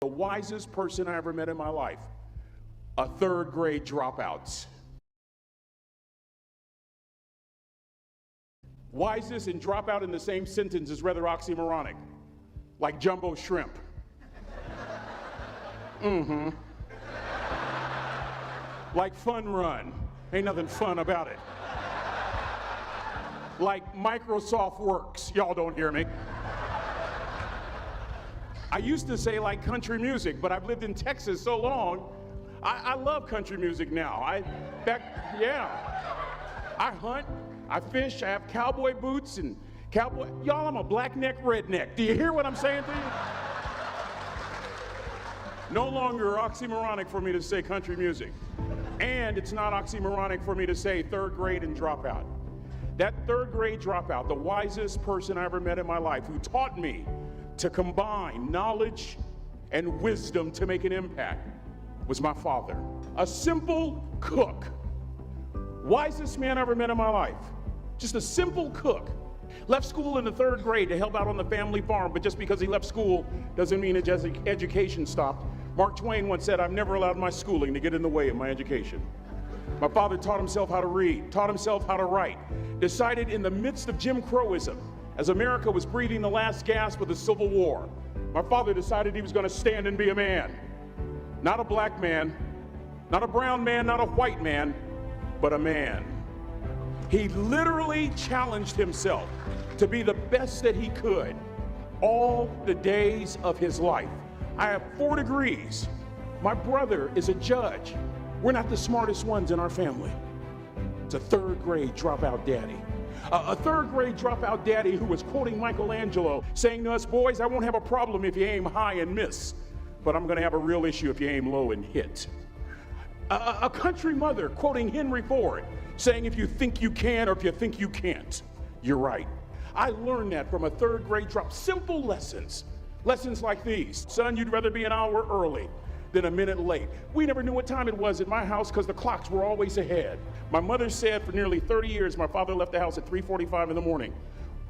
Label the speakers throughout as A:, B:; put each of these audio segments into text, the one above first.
A: The wisest person I ever met in my life, a third grade dropout. Wisest and dropout in the same sentence is rather oxymoronic, like jumbo shrimp. Like fun run, ain't nothing fun about it. Like Microsoft Works, y'all don't hear me. I used to say like country music, but I've lived in Texas so long, I love country music now. I hunt, I fish, I have cowboy boots and cowboy, y'all, I'm a black neck redneck. Do you hear what I'm saying to you? No longer oxymoronic for me to say country music. And it's not oxymoronic for me to say third grade and dropout. That third grade dropout, the wisest person I ever met in my life, who taught me to combine knowledge and wisdom to make an impact, was my father. A simple cook. Wisest man I ever met in my life. Just a simple cook. Left school in the third grade to help out on the family farm, but just because he left school doesn't mean his education stopped. Mark Twain once said, "I've never allowed my schooling to get in the way of my education." My father taught himself how to read, taught himself how to write, decided in the midst of Jim Crowism, as America was breathing the last gasp of the Civil War, my father decided he was going to stand and be a man. Not a black man, not a brown man, not a white man, but a man. He literally challenged himself to be the best that he could all the days of his life. I have 4 degrees. My brother is a judge. We're not the smartest ones in our family. It's a third grade dropout daddy. A third grade dropout daddy who was quoting Michelangelo, saying to us, "Boys, I won't have a problem if you aim high and miss, but I'm gonna have a real issue if you aim low and hit." A country mother quoting Henry Ford, saying, "If you think you can or if you think you can't, you're right." I learned that from a third grade drop. Simple lessons. Lessons like these. Son, you'd rather be an hour early than a minute late. We never knew what time it was at my house because the clocks were always ahead. My mother said for nearly 30 years, my father left the house at 3:45 in the morning.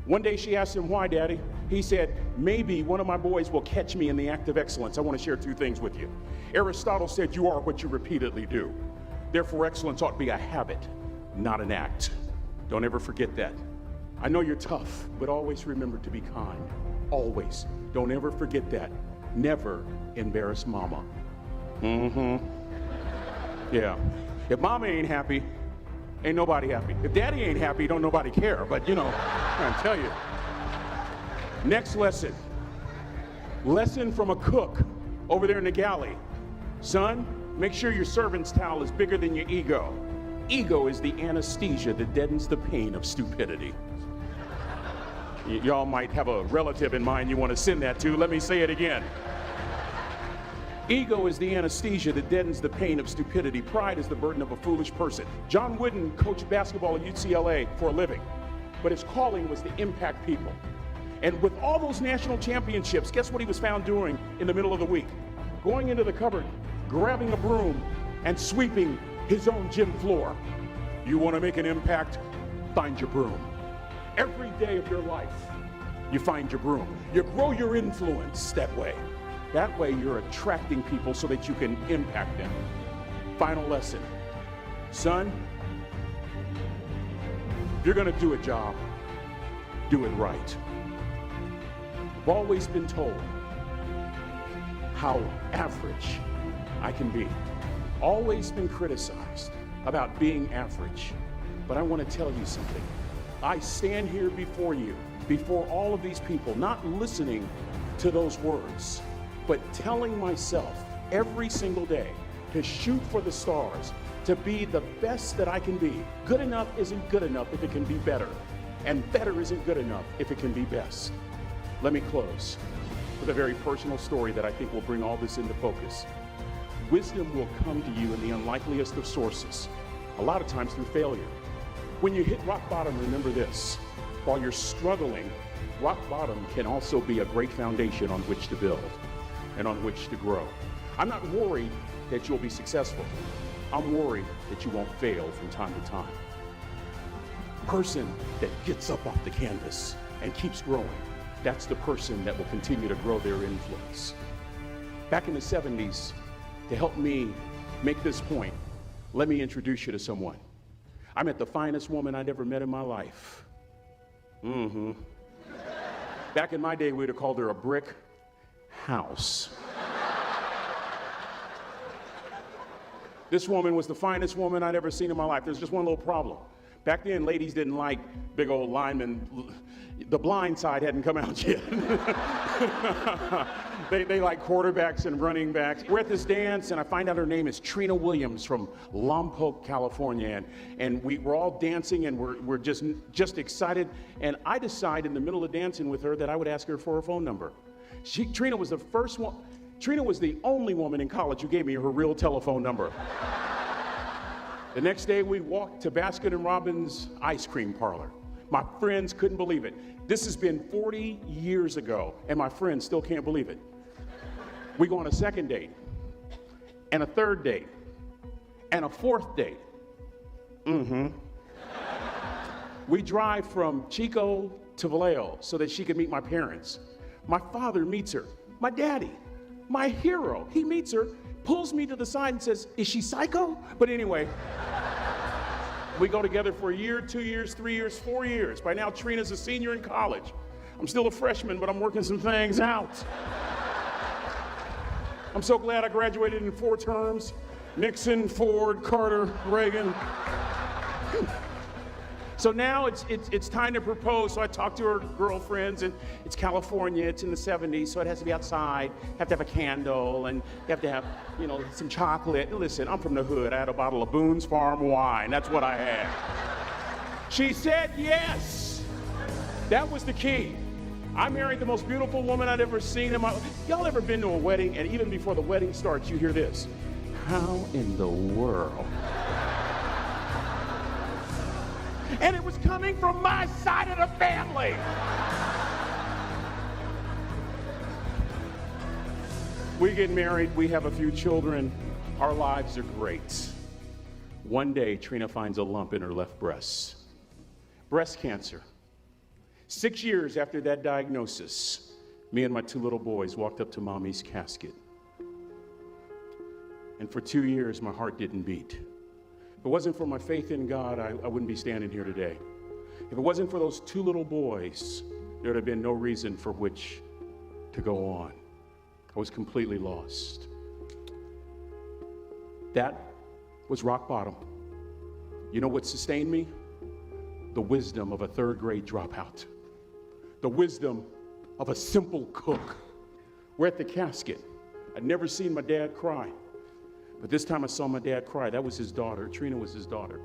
A: One day she asked him, "Why, Daddy?" He said, "Maybe one of my boys will catch me in the act of excellence." I want to share 2 things with you. Aristotle said, "You are what you repeatedly do." Therefore, excellence ought to be a habit, not an act. Don't ever forget that. I know you're tough, but always remember to be kind. Always. Don't ever forget that. Never embarrass mama. Yeah. If mama ain't happy, ain't nobody happy. If daddy ain't happy, don't nobody care. But you know, I'm trying to tell you. Next lesson. Lesson from a cook over there in the galley. Son, make sure your servant's towel is bigger than your ego. Ego is the anesthesia that deadens the pain of stupidity. Y'all might have a relative in mind you want to send that to. Let me say it again. Ego is the anesthesia that deadens the pain of stupidity. Pride is the burden of a foolish person. John Wooden coached basketball at UCLA for a living, but his calling was to impact people. And with all those national championships, guess what he was found doing in the middle of the week? Going into the cupboard, grabbing a broom, and sweeping his own gym floor. You want to make an impact? Find your broom. Every day of your life, you find your broom. You grow your influence that way. That way you're attracting people so that you can impact them. Final lesson. Son, if you're going to do a job, do it right. I've always been told how average I can be. Always been criticized about being average. But I want to tell you something. I stand here before you, before all of these people, not listening to those words, but telling myself every single day to shoot for the stars, to be the best that I can be. Good enough isn't good enough if it can be better, and better isn't good enough if it can be best. Let me close with a very personal story that I think will bring all this into focus. Wisdom will come to you in the unlikeliest of sources, a lot of times through failure. When you hit rock bottom, remember this. While you're struggling, rock bottom can also be a great foundation on which to build and on which to grow. I'm not worried that you'll be successful. I'm worried that you won't fail from time to time. The person that gets up off the canvas and keeps growing, that's the person that will continue to grow their influence. back in the 70s, to help me make this point, let me introduce you to someone. I met the finest woman I'd ever met in my life. Back in my day, we'd have called her a brick house. This woman was the finest woman I'd ever seen in my life. There's just one little problem. Back then, ladies didn't like big old linemen. The Blind Side hadn't come out yet. They like quarterbacks and running backs. We're at this dance, and I find out her name is Trina Williams from Lompoc, California. And we're all dancing, and we're just excited. And I decide in the middle of dancing with her that I would ask her for her phone number. Trina was the first one. Trina was the only woman in college who gave me her real telephone number. The next day, we walked to Baskin & Robbins ice cream parlor. My friends couldn't believe it. This has been 40 years ago, and my friends still can't believe it. We go on a second date, and a third date, and a fourth date. We drive from Chico to Vallejo so that she could meet my parents. My father meets her. My daddy, my hero, he meets her, pulls me to the side and says, "Is she psycho?" But anyway, we go together for a year, 2 years, 3 years, 4 years. By now, Trina's a senior in college. I'm still a freshman, but I'm working some things out. I'm so glad I graduated in 4 terms. Nixon, Ford, Carter, Reagan. So now it's time to propose. So I talk to her girlfriends, and it's California, it's in the 70s, so it has to be outside. You have to have a candle, and you have to have, some chocolate. Listen, I'm from the hood. I had a bottle of Boone's Farm wine. That's what I had. She said yes. That was the key. I married the most beautiful woman I'd ever seen in my life. Y'all ever been to a wedding, and even before the wedding starts, you hear this? How in the world? And it was coming from my side of the family. We get married, we have a few children, our lives are great. One day, Trina finds a lump in her left breast. Breast cancer. 6 years after that diagnosis, me and my 2 little boys walked up to Mommy's casket. And for 2 years, my heart didn't beat. If it wasn't for my faith in God, I wouldn't be standing here today. If it wasn't for those 2 little boys, there would have been no reason for which to go on. I was completely lost. That was rock bottom. You know what sustained me? The wisdom of a 3rd grade dropout. The wisdom of a simple cook. We're at the casket. I'd never seen my dad cry. But this time I saw my dad cry. That was his daughter. Trina was his daughter,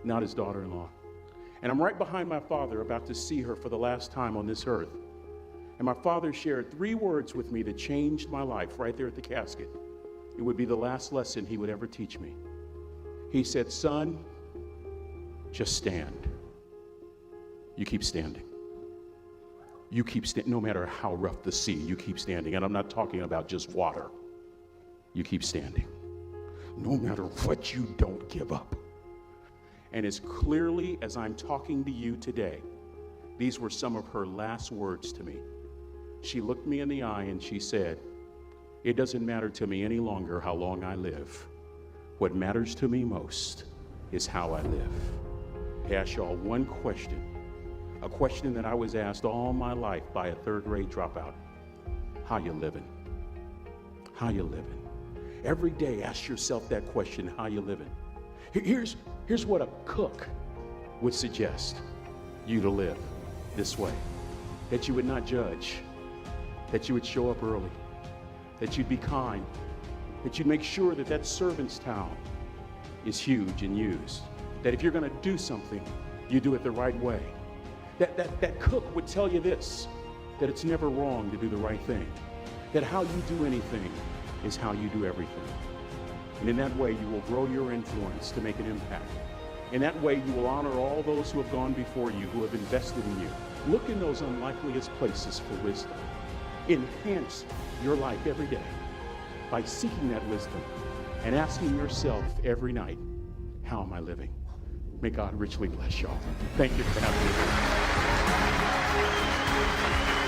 A: not his daughter-in-law. And I'm right behind my father, about to see her for the last time on this earth. And my father shared 3 words with me that changed my life right there at the casket. It would be the last lesson he would ever teach me. He said, "Son, just stand. You keep standing. You keep standing, no matter how rough the sea, you keep standing." And I'm not talking about just water. You keep standing. No matter what, you don't give up. And as clearly as I'm talking to you today, these were some of her last words to me. She looked me in the eye and she said, "It doesn't matter to me any longer how long I live. What matters to me most is how I live." I ask y'all one question, a question that I was asked all my life by a 3rd grade dropout. How you living? How you living? Every day, ask yourself that question, how you living? Here's what a cook would suggest you to live this way. That you would not judge, that you would show up early, that you'd be kind, that you'd make sure that that servant's towel is huge and used, that if you're gonna do something, you do it the right way. That cook would tell you this, that it's never wrong to do the right thing, that how you do anything is how you do everything. And in that way, you will grow your influence to make an impact. In that way, you will honor all those who have gone before you, who have invested in you. Look in those unlikeliest places for wisdom. Enhance your life every day by seeking that wisdom and asking yourself every night, how am I living? May God richly bless y'all. Thank you for having me.